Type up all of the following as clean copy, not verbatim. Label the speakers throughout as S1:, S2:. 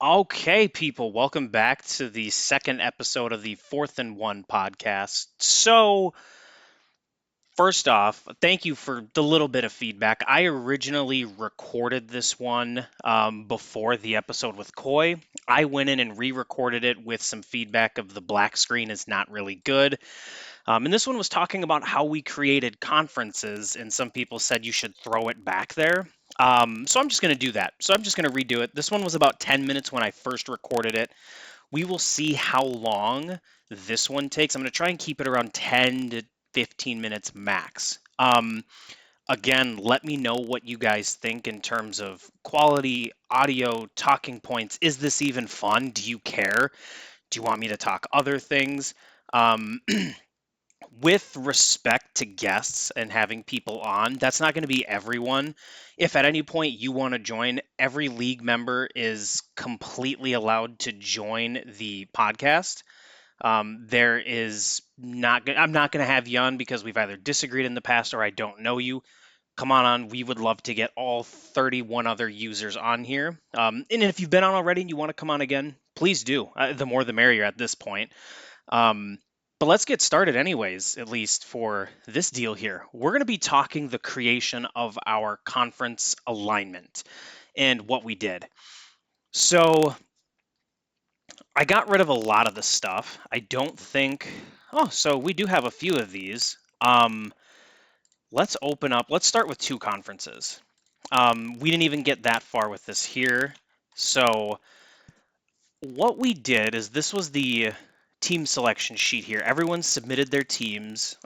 S1: Okay, people, welcome back to the second episode of the Fourth and One podcast. First off, thank you for the little bit of feedback. I originally recorded this one before the episode with Coy. I went in and re recorded it with some feedback of the black screen is not really good. And this one was talking about how we created conferences, and some people said you should throw it back there. So I'm just going to do that. So I'm just going to redo it. This one was about 10 minutes when I first recorded it. We will see how long this one takes. I'm going to try and keep it around 10 to 15 minutes max. Again, let me know what you guys think in terms of quality, audio, talking points. Is this even fun? Do you care? Do you want me to talk other things? Um, with respect to guests and having people on, that's not going to be everyone. If at any point you want to join, every league member is completely allowed to join the podcast. There is not. I'm not going to have you on because we've either disagreed in the past or I don't know you. Come on. We would love to get all 31 other users on here. And if you've been on already and you want to come on again, please do. The more the merrier at this point. Um, but let's get started, anyways, at least for this deal here. We're going to be talking the creation of our conference alignment and what we did. So I got rid of a lot of the stuff. I don't think. Oh, so we do have a few of these. Let's open up. Let's start with two conferences. We didn't even get that far with this here. So what we did is this was the team selection sheet here. Everyone submitted their teams.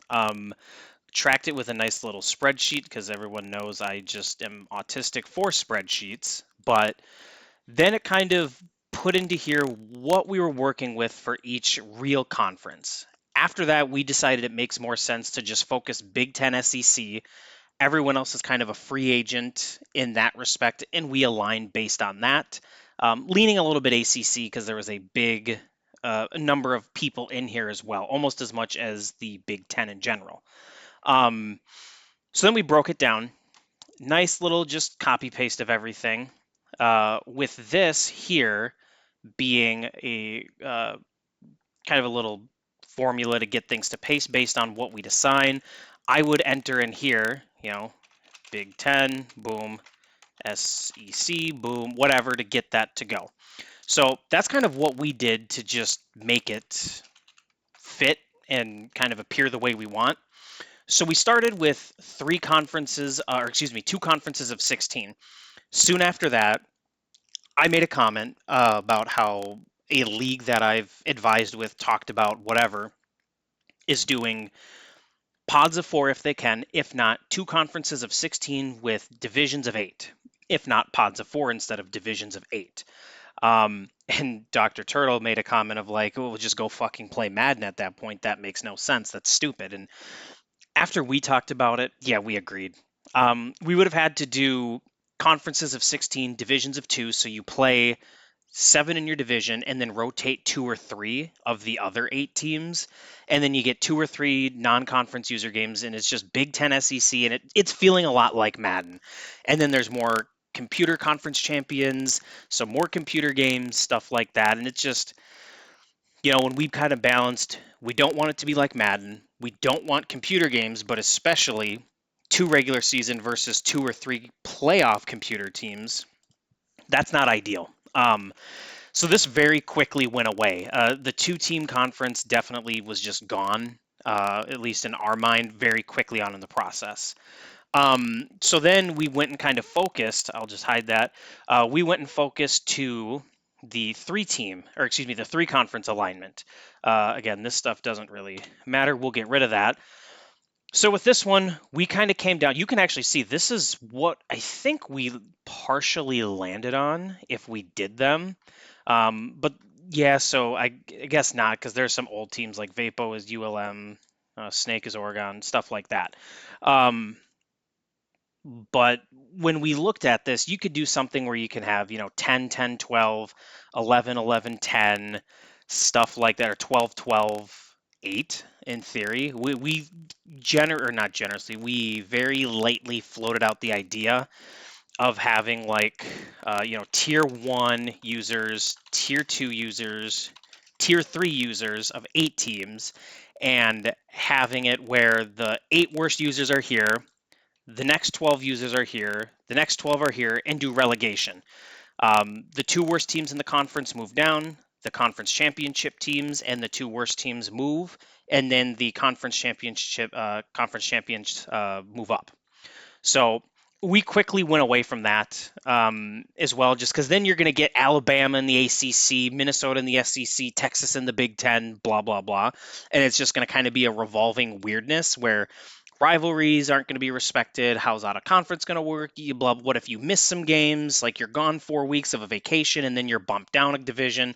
S1: Tracked it with a nice little spreadsheet because everyone knows I just am autistic for spreadsheets. But then it kind of put into here what we were working with for each real conference. After that, we decided it makes more sense to just focus Big Ten SEC. Everyone else is kind of a free agent in that respect, and we align based on that. Leaning a little bit ACC because there was a big number of people in here as well, almost as much as the Big Ten in general. Um, so then we broke it down. Nice little just copy paste of everything. With this here being a kind of a little formula to get things to paste based on what we'd assign, I would enter in here, Big Ten, boom, SEC, boom, whatever to get that to go. So that's kind of what we did to just make it fit and kind of appear the way we want. So we started with two conferences of 16. Soon after that, I made a comment about how a league that I've advised with, talked about, whatever, is doing pods of four if they can, if not, two conferences of 16 with divisions of eight, if not pods of four instead of divisions of eight. And Dr. Turtle made a comment of like, oh, we'll just go fucking play Madden at that point. That makes no sense. That's stupid. And after we talked about it, yeah, we agreed. We would have had to do conferences of 16, divisions of two, so you play seven in your division and then rotate two or three of the other eight teams. And then you get two or three non conference user games, and it's just Big Ten SEC, and it's feeling a lot like Madden. And then there's more computer conference champions, so more computer games, stuff like that. And it's just, when we kind of balanced, we don't want it to be like Madden. We don't want computer games, but especially two regular season versus two or three playoff computer teams. That's not ideal. So this very quickly went away. The two-team conference definitely was just gone, at least in our mind, very quickly on in the process. So then we went and kind of focused. I'll just hide that. We went and focused to the the three conference alignment. Again, this stuff doesn't really matter. We'll get rid of that. So with this one, we kind of came down. You can actually see this is what I think we partially landed on if we did them. But yeah, so I guess not because there's some old teams like Vapo is ULM, Snake is Oregon, stuff like that. Um, but when we looked at this, you could do something where you can have, 10, 10, 12, 11, 11, 10, stuff like that, or 12, 12, 8 in theory. We not generously, we very lately floated out the idea of having like, tier 1 users, tier 2 users, tier 3 users of 8 teams, and having it where the 8 worst users are here, the next 12 users are here, the next 12 are here, and do relegation. The 2 worst teams in the conference move down, the conference championship teams and the 2 worst teams move, and then the conference champions move up. So we quickly went away from that as well, just because then you're going to get Alabama in the ACC, Minnesota in the SEC, Texas in the Big Ten, blah, blah, blah. And it's just going to kind of be a revolving weirdness where rivalries aren't going to be respected. How's out of conference going to work? Blah, what if you miss some games? Like you're gone 4 weeks of a vacation and then you're bumped down a division.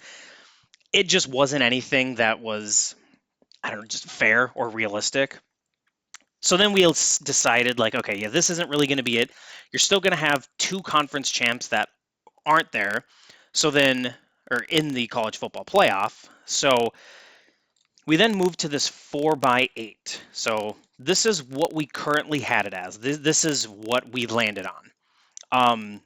S1: It just wasn't anything that was, I don't know, just fair or realistic. So then we decided, like, okay, yeah, this isn't really going to be it. You're still going to have 2 conference champs that aren't there. So then, or in the college football playoff. So we then moved to this 4x8. So this is what we currently had it as. This is what we landed on. Um,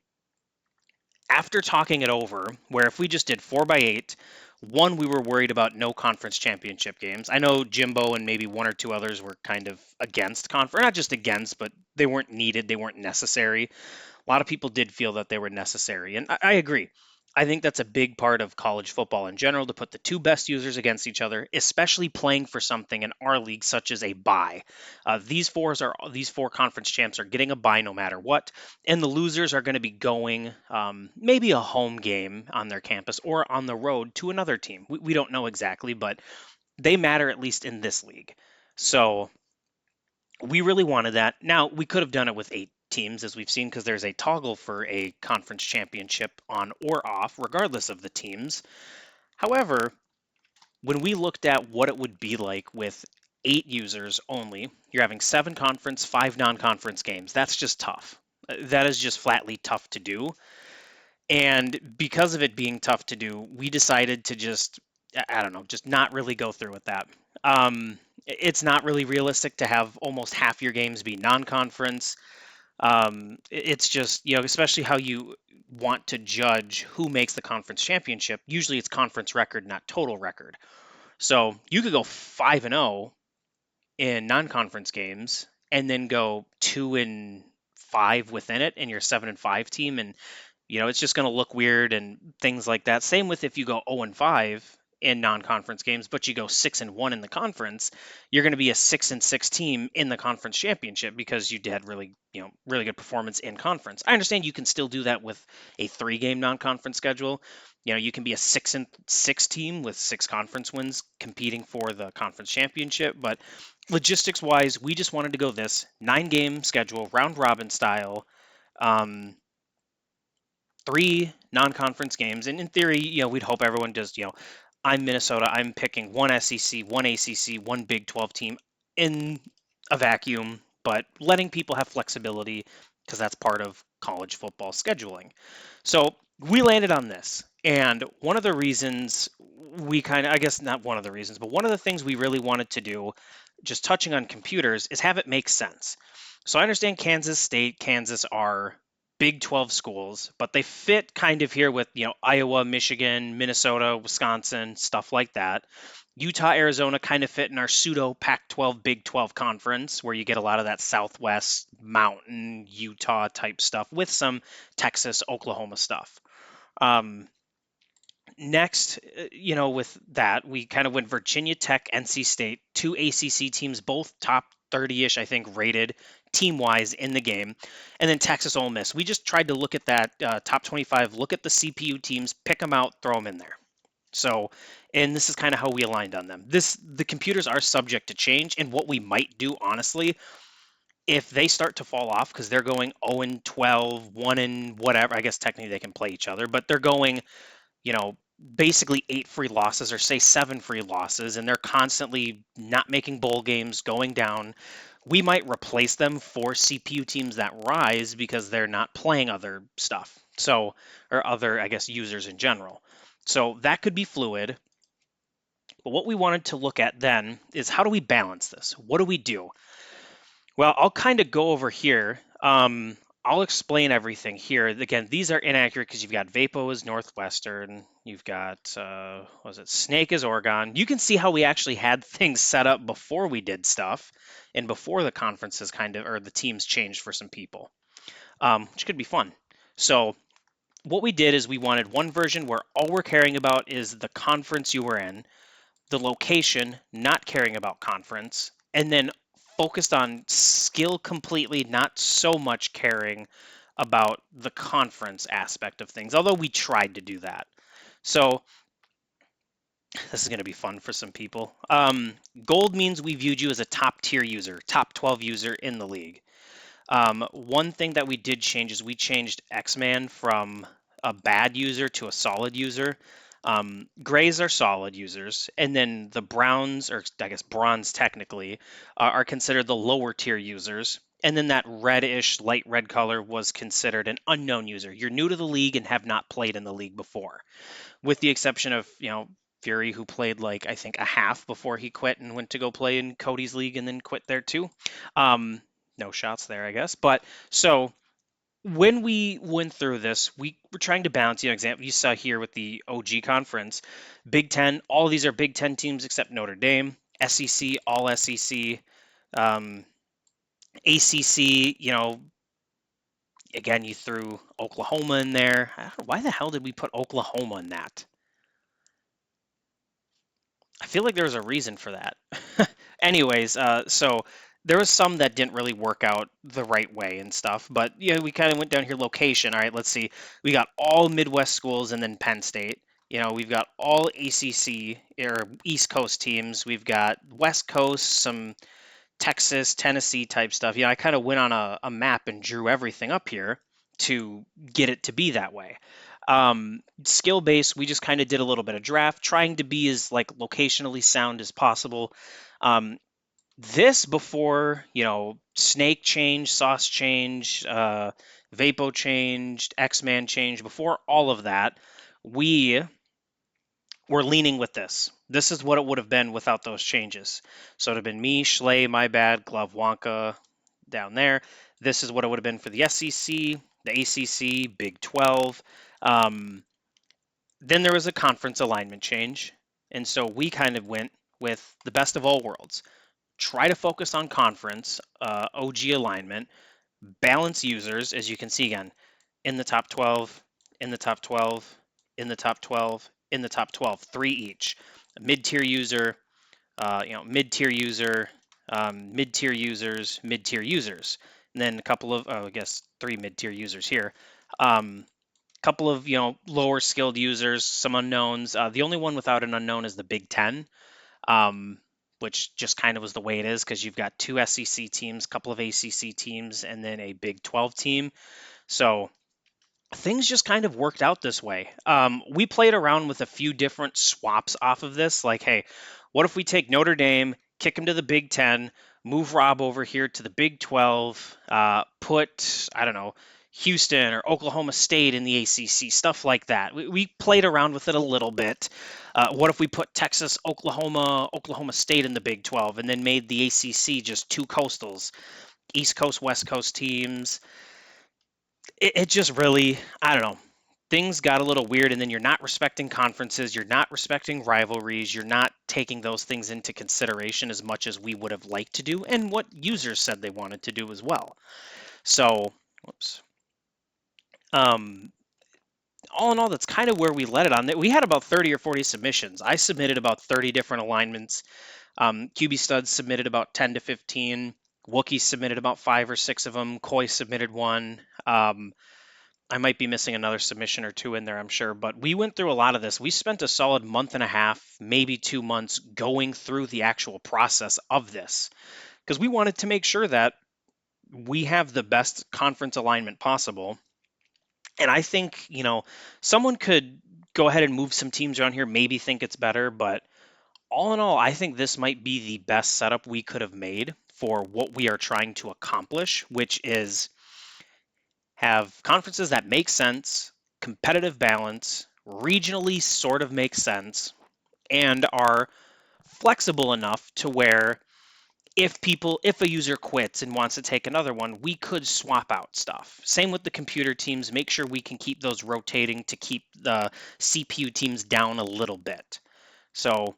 S1: After talking it over, where if we just did 4x8, one, we were worried about no conference championship games. I know Jimbo and maybe 1 or 2 others were kind of against conference, not just against, but they weren't needed, they weren't necessary. A lot of people did feel that they were necessary, and I agree. I think that's a big part of college football in general to put the 2 best users against each other, especially playing for something in our league such as a bye. These 4 conference champs are getting a bye no matter what, and the losers are going to be going maybe a home game on their campus or on the road to another team. We don't know exactly, but they matter at least in this league. So we really wanted that. Now, we could have done it with 8 teams, as we've seen, because there's a toggle for a conference championship on or off, regardless of the teams. However, when we looked at what it would be like with 8 users only, you're having 7 conference, 5 non-conference games. That's just tough. That is just flatly tough to do. And because of it being tough to do, we decided to just, I don't know, just not really go through with that. It's not really realistic to have almost half your games be non-conference. It's just, especially how you want to judge who makes the conference championship. Usually it's conference record, not total record. So you could go 5-0 in non-conference games and then go 2-5 within it in your 7-5 team, and it's just going to look weird and things like that. Same with if you go 0-5 in non-conference games, but you go 6-1 in the conference, you're going to be a 6-6 team in the conference championship because you had really good performance in conference. I understand you can still do that with a 3-game non-conference schedule. You can be a 6-6 team with 6 conference wins competing for the conference championship, but logistics wise, we just wanted to go this 9-game schedule, round robin style. Um, 3 non-conference games, and in theory, we'd hope everyone does. I'm Minnesota. I'm picking one SEC, one ACC, one Big 12 team in a vacuum, but letting people have flexibility because that's part of college football scheduling. So we landed on this, and one of the reasons we kind of, I guess not one of the reasons, but one of the things we really wanted to do, just touching on computers, is have it make sense. So I understand Kansas State, Kansas are Big 12 schools, but they fit kind of here with, Iowa, Michigan, Minnesota, Wisconsin, stuff like that. Utah, Arizona kind of fit in our pseudo Pac 12, Big 12 conference, where you get a lot of that Southwest mountain Utah type stuff with some Texas, Oklahoma stuff. Um, Next, with that, we kind of went Virginia Tech, NC State, 2 ACC teams, both top 30-ish, I think, rated team-wise in the game, and then Texas Ole Miss. We just tried to look at that top 25, look at the CPU teams, pick them out, throw them in there. So, and this is kind of how we aligned on them. The computers are subject to change, and what we might do, honestly, if they start to fall off because they're going 0-12, 1 and whatever. I guess technically they can play each other, but they're going you know, basically 8 free losses or say 7 free losses, and they're constantly not making bowl games, going down, we might replace them for CPU teams that rise because they're not playing other stuff. So, or other, I guess, users in general. So that could be fluid. But what we wanted to look at then is how do we balance this? What do we do? Well, I'll kind of go over here. I'll explain everything here. Again, these are inaccurate because you've got Vapo as Northwestern, you've got was it Snake as Oregon. You can see how we actually had things set up before we did stuff, and before the conferences kind of or the teams changed for some people, which could be fun. So what we did is we wanted one version where all we're caring about is the conference you were in, the location, not caring about conference, and then focused on skill completely, not so much caring about the conference aspect of things, although we tried to do that. So this is going to be fun for some people. Gold means we viewed you as a top tier user, top 12 user in the league. One thing that we did change is we changed X-Man from a bad user to a solid user. Grays are solid users, and then the browns, or I guess bronze technically, are considered the lower tier users. And then that reddish, light red color was considered an unknown user. You're new to the league and have not played in the league before, with the exception of, Fury, who played like I think a half before he quit and went to go play in Cody's league and then quit there too. Um, no shots there, I guess. But so when we went through this, we were trying to balance. Example you saw here with the OG conference, Big Ten. All of these are Big Ten teams except Notre Dame. SEC, all SEC. Um, ACC. Again, you threw Oklahoma in there. I don't know, why the hell did we put Oklahoma in that? I feel like there was a reason for that. Anyways, so there was some that didn't really work out the right way and stuff, but we kind of went down here location. All right, let's see. We got all Midwest schools and then Penn State. We've got all ACC or East Coast teams. We've got West Coast, some Texas, Tennessee type stuff. I kind of went on a map and drew everything up here to get it to be that way. Skill base, we just kind of did a little bit of draft, trying to be as like locationally sound as possible. Um, this before, Snake change, Sauce change, Vapo changed, X-Man changed, before all of that, we were leaning with this. This is what it would have been without those changes. So it would have been me, Schley, my bad, Glove, Wonka down there. This is what it would have been for the SEC, the ACC, Big 12. Um, then there was a conference alignment change. And so we kind of went with the best of all worlds. Try to focus on conference, OG alignment, balance users, as you can see again, in the top 12, in the top 12, in the top 12, in the top 12, three each. A mid-tier user, mid-tier user, mid-tier users, mid-tier users. And then a couple of, I guess, three mid-tier users here. Couple of lower skilled users, some unknowns. The only one without an unknown is the Big Ten, um, which just kind of was the way it is because you've got two SEC teams, a couple of ACC teams, and then a Big 12 team. So things just kind of worked out this way. We played around with a few different swaps off of this. Like, hey, what if we take Notre Dame, kick him to the Big Ten, move Rob over here to the Big 12, put, I don't know, Houston or Oklahoma State in the ACC, stuff like that. We played around with it a little bit. What if we put Texas, Oklahoma, Oklahoma State in the Big 12 and then made the ACC just two coastals, East Coast, West Coast teams? It just really, I don't know, things got a little weird, and then you're not respecting conferences, you're not respecting rivalries, you're not taking those things into consideration as much as we would have liked to do, and what users said they wanted to do as well. So, whoops. Um, all in all, that's kind of where we let it on. We had about 30 or 40 submissions. I submitted about 30 different alignments. QB Studs submitted about 10 to 15. Wookie submitted about 5 or 6 of them. Koi submitted one. I might be missing another submission or two in there, I'm sure, but we went through a lot of this. We spent a solid month and a half, maybe 2 months, going through the actual process of this because we wanted to make sure that we have the best conference alignment possible. And I think, someone could go ahead and move some teams around here, maybe think it's better, but all in all, I think this might be the best setup we could have made for what we are trying to accomplish, which is have conferences that make sense, competitive balance, regionally sort of make sense, and are flexible enough to where if a user quits and wants to take another one, we could swap out stuff. Same with the computer teams. Make sure we can keep those rotating to keep the CPU teams down a little bit. So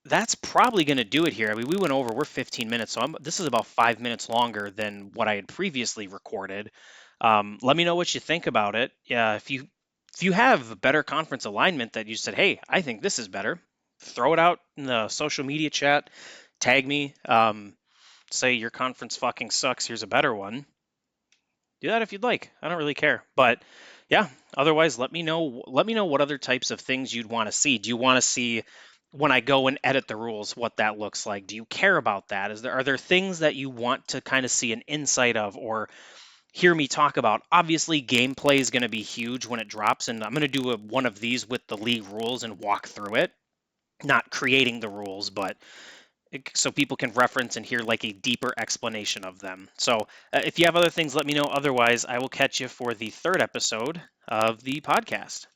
S1: that's probably going to do it here. I mean, we went over, we're 15 minutes, so this is about 5 minutes longer than what I had previously recorded. Let me know what you think about it. Yeah, if you have better conference alignment that you said, hey, I think this is better, throw it out in the social media chat, tag me, say your conference fucking sucks, here's a better one. Do that if you'd like. I don't really care. But yeah, otherwise let me know what other types of things you'd want to see. Do you want to see when I go and edit the rules what that looks like? Do you care about that? Are there things that you want to kind of see an insight of or hear me talk about? Obviously, gameplay is going to be huge when it drops, and I'm going to do one of these with the league rules and walk through it. Not creating the rules, but so people can reference and hear like a deeper explanation of them. So if you have other things, let me know. Otherwise, I will catch you for the third episode of the podcast.